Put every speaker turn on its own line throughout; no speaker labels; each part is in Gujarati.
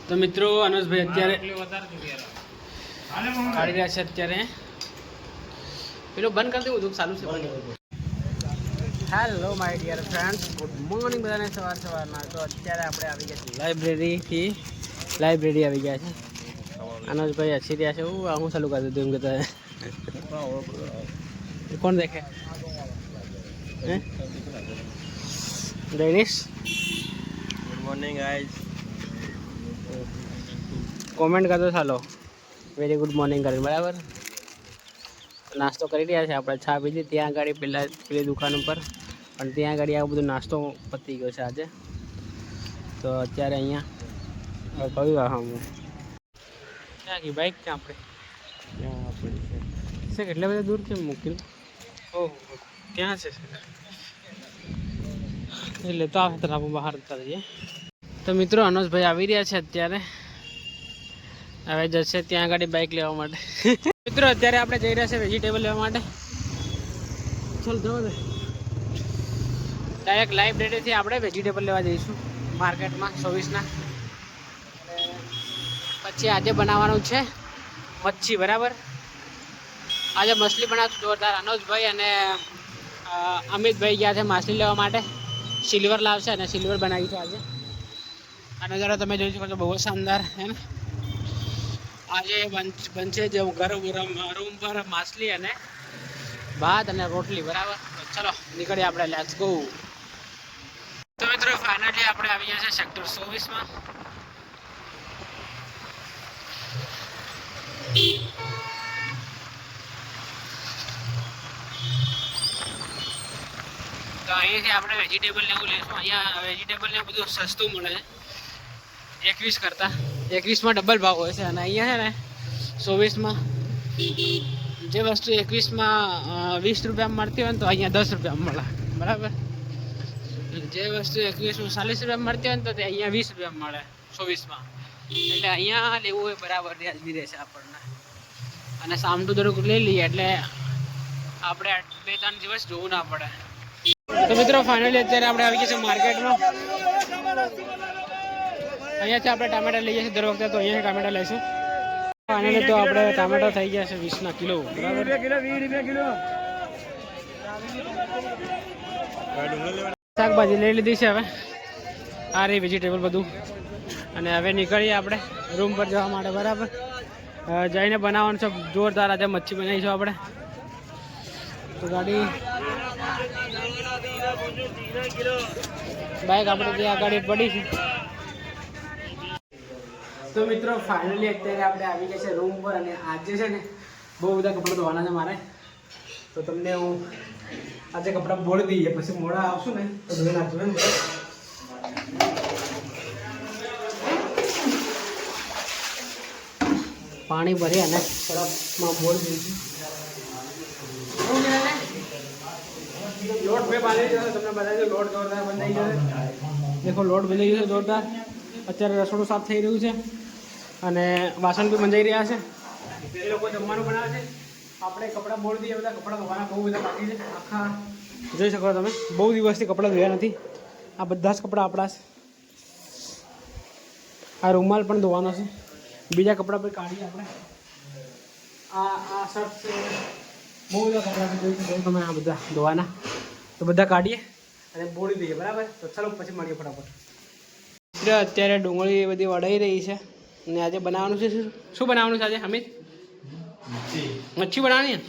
તો મિત્રો અનુજભાઈ અત્યારે કાઢી રહ્યા છે. અત્યારે પેલું બંધ કરી દેવું હતું, ચાલુ છે. Hello my dear friends, good morning બધાને. સવારના તો અત્યારે આપણે આવી ગયા છીએ લાઇબ્રેરી આવી ગયા છે. અનુજભાઈ હસી રહ્યા છે. હું ચાલુ કરી દીધું એમ કહેતા. કોણ દેખે Danish?
Good morning guys.
Comment કરતો ચાલો, વેરી ગુડ મોર્નિંગ કરીને. બરાબર, નાસ્તો કરી રહ્યા છે આપણે. ચા પીધી ત્યાં આગળ પેલી દુકાન ઉપર, પણ ત્યાં આગળ આ બધું નાસ્તો પતી ગયો છે આજે. તો અત્યારે અહીંયા કહ્યું હા હું ક્યાં ગઈ બાઈક? ક્યાં આપણે છે કેટલા બધા દૂર કેમ મૂકેલું? ઓહો, ક્યાં છે? એટલે તો આવે તો આપણે બહાર જતા રહીએ. તો મિત્રો અનુજભાઈ આવી રહ્યા છે અત્યારે. હવે જશે ત્યાં આગળ બાઇક લેવા માટે. મિત્રો અત્યારે આપણે જઈ રહ્યા છે વેજીટેબલ લેવા માટે. ચાલ જવા દે. ડાયરેક્ટ લાઇબ્રેરીથી આપણે વેજીટેબલ લેવા જઈશું માર્કેટમાં 24ના. પછી આજે બનાવવાનું છે મચ્છી. બરાબર, આજે મછલી બનાવશું જોરદાર. અનુજભાઈ અને અમિતભાઈ ગયા છે માછલી લેવા માટે. સિલ્વર લાવશે અને સિલ્વર બનાવી છે આજે. અને જરા તમે જોઈ શકો છો, બહુ શાનદાર હે ને. આજે બનશે જે રૂમ પર માછલી અને ભાત અને રોટલી. બરાબર, ચલો નીકળીએ આપણે. Let's go. તો મિત્રો ફાઇનલી આપણે આવી ગયા છે સેક્ટર 24માં. તો અહીંયાથી આપણે વેજીટેબલ ને એવું લઈશું. અહીંયા વેજીટેબલ ને બધું સસ્તું મળે છે 21 કરતાં. 21માં ડબલ ભાવ હોય છે, અને અહીંયા છે ને 24માં જે વસ્તુ 21માં 20 રૂપિયામાં મળતી હોય ને, તો અહીંયા 10 રૂપિયામાં મળે. બરાબર, જે વસ્તુ 21માં 40 રૂપિયામાં મળતી હોય ને, તો તે અહીંયા 20 રૂપિયામાં મળે 24માં. એટલે અહીંયા લેવું હોય બરાબર વ્યાજબી રહેશે આપણને. અને સામટું થોડુંક લઈ લઈએ એટલે આપણે 2-3 દિવસ જોવું ના પડે. તો મિત્રો ફાઇનલી અત્યારે આપણે આવી ગયા છે માર્કેટમાં. અહીંયાથી આપણે ટામેટા લઈએ છીએ દર વખતે, તો અહીંયા ટામેટા લઈશું. ફાઇનલી તો આપણે ટામેટા થઈ ગયા છે 20ના કિલો. બરાબર, શાકભાજી લઈ લીધી છે. હવે આ રહી વેજીટેબલ બધું. અને હવે નીકળીએ આપણે રૂમ પર જવા માટે. બરાબર, જઈને બનાવવાનું છે જોરદાર. આજે મચ્છી બનાવીશું આપણે. તો ગાડી બાઇક આપણે ત્યાં ગાડી પડી છે. તો મિત્રો ફાઇનલી અત્યારે આપણે આવી ગયા છે રૂમ પર. અને આજે છે ને બહુ બધા કપડાં ધોવાના છે મારે. તો તમને હું આજે કપડાં બોળી દઈએ, પછી મોડા આવશું ને તો ધોઈ નાખશું એમ. પાણી ભરી અને સરફમાં બોળી દઈશું. લોટ બે બાંધી જશે, તમને બતાવી દો. લોટ જોરદાર બંધાઈ જશે. દેખો લોટ બંધાઈ ગયો છે જોરદાર. અત્યારે રસોડું સાફ થઈ રહ્યું છે અને વાસણ બી બંધાઈ રહ્યા છે. એ લોકો જમવાનું બનાવે છે. આપણે કપડાં બોળી દઈએ. બધા કપડાં ધોવાના બહુ બધા બાકી છે. આખા જોઈ શકો તમે, બહુ દિવસથી કપડાં ધોયા નથી. આ બધા જ કપડાં આપણા છે. આ રૂમાલ પણ ધોવાનો છે. બીજા કપડાં પણ કાઢીએ આપણે. આ શર્ટ છે, બહુ બધા કપડાં છે. જોઈ શકો તમે આ બધા ધોવાના. તો બધા કાઢીએ અને બોળી દઈએ. બરાબર, તો ચાલો પછી મળીએ ફટાફટ. અત્યારે ડુંગળી બધી વડાઈ રહી છે. અને આજે બનાવવાનું છે શું બનાવવાનું છે આજે અમિત? મચ્છી બનાવવાની.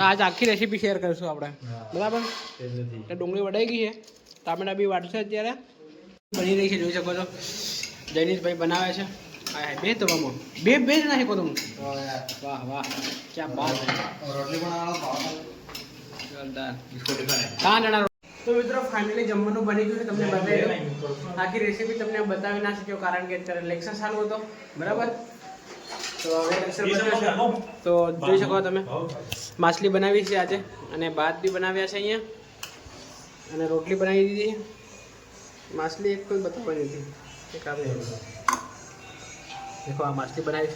આજે આખી રેસીપી શેર કરીશું આપણે. બરાબર, એટલે ડુંગળી વડાઈ ગઈ છે. ટામેટા બી વાટશે. અત્યારે બની રહી છે, જોઈ શકો છો. જૈનિશભાઈ બનાવે છે. હા, બે તવામાં બે જ નાખી કહો તમે. વાહ વાહ, ક્યાં બાત. રોટલી જોરદાર. કાં જણા. તો મિત્રો ફાઇનલી જમવાનું બની ગયું છે. તમને બતાવી દઉં. આખી રેસીપી તમને બતાવી ના શક્યો, કારણ કે અત્યારે લેક્ચર ચાલુ હતો. બરાબર, તો હવે લેક્ચર બતાવ્યો. તો જોઈ શકો તમે માછલી બનાવી છે આજે, અને ભાત બી બનાવ્યા છે અહીંયા, અને રોટલી બનાવી દીધી. માછલી એક કોઈ બતાવવાની નથી. એક આવી દેખો, આ માછલી બનાવી.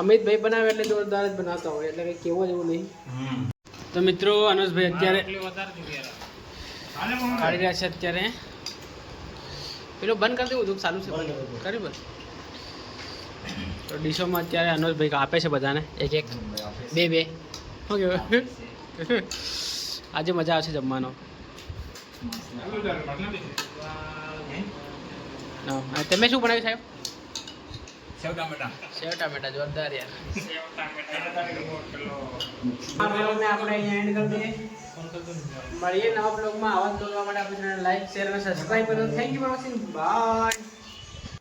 અમિતભાઈ બનાવે એટલે જોરદાર જ બનાવતા હોય, એટલે કંઈ કેવું જેવું નહીં. તો મિત્રો અનુજભાઈ અત્યારે કાઢી રહ્યા છે. અત્યારે પેલું બંધ કરી દેવું હતું, ચાલુ છે. કરી બસ તો ડીશોમાં અત્યારે અનુજભાઈ આપે છે બધાને એક એક બે ઓકે આજે મજા આવશે જમવાનો હા, તમે શું બનાવ્યું સાહેબ? સેવ ટામેટા જોરદાર યાર. આ બ્લોગને આપણે અહીંયા એન્ડ કરી દઈએ. મળીએ નવા બ્લોગમાં. આવા બ્લોગ માટે આપણે લાઈક શેર અને સબસ્ક્રાઈબ કરો. Thank you for watching. By.